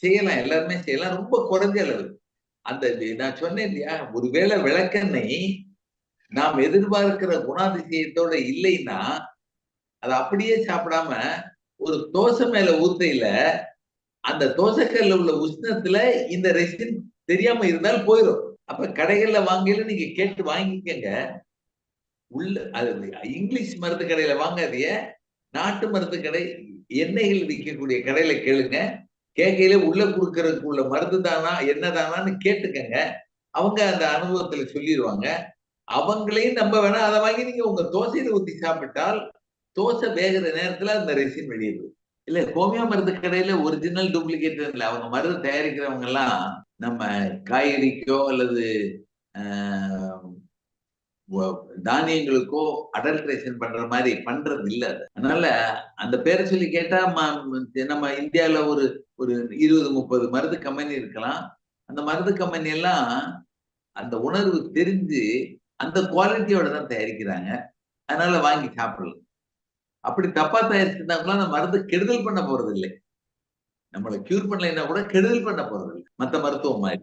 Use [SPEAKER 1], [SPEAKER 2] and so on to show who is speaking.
[SPEAKER 1] செய்யலாம். எல்லாருமே செய்யலாம். ரொம்ப குறைஞ்ச அளவு. அந்த நான் சொன்னேன் இல்லையா? ஒருவேளை விளக்கெண்ணெய் நாம் எதிர்பார்க்கிற குணாதிசயத்தோட இல்லைன்னா, அத அப்படியே சாப்பிடாம, ஒரு தோசை மேல ஊத்தையில, அந்த தோசைக்கல்ல உள்ள உஷ்ணத்துல இந்த ரெசின் தெரியாம இருந்தால் போயிரும். அப்ப கடைகள்ல வாங்கையில நீங்க கேட்டு வாங்கிக்கங்க. உள்ள அது இங்கிலீஷ் மருந்து கடையில வாங்காதீங்க. நாட்டு மருந்து கடை, எண்ணெய்கள் விக்கக்கூடிய கடையில கேளுங்க. கேட்கையில உள்ள குடுக்கறதுக்கு உள்ள மருந்து தானா, என்ன தானான்னு கேட்டுக்கங்க. அவங்க அந்த அனுபவத்துல சொல்லிருவாங்க. அவங்களையும் நம்ப வேணாம். அத வாங்கி நீங்க உங்க தோசையில ஊத்தி சாப்பிட்டால், தோசை வேகுற நேரத்துல அந்த ரெசின் வெளிய போயிரும். இல்ல ஹோமியோ மருந்து கடையில ஒரிஜினல், டூப்ளிகேட் இல்ல. அவங்க மருந்து தயாரிக்கிறவங்க எல்லாம் நம்ம காய்கறிக்கோ அல்லது அ வ தானியங்களுக்கோ அடல்ட்ரேஷன் பண்ற மாரி பண்றது இல்ல அத. அதனால அந்த பேர சொல்லி கேட்டா நம்ம இந்தியால ஒரு ஒரு 20, 30 மருந்து கம்பெனி இருக்கலாம். அந்த மருந்து கம்பெனி எல்லாம் அந்த உணர்வு தெரிஞ்சு, அந்த குவாலிட்டியோட தான் தயாரிக்கிறாங்க. அதனால வாங்கி சாப்பிடலாம். அப்படி தப்பா தயாரிச்சிருந்தாங்கன்னா, அந்த மருந்து கெடுதல் பண்ண போறதில்லை. நம்மள கியூர் பண்ணலைன்னா கூட கெடுதல் பண்ண போறதில்ல. மத்த மருத்துவம் மாரி.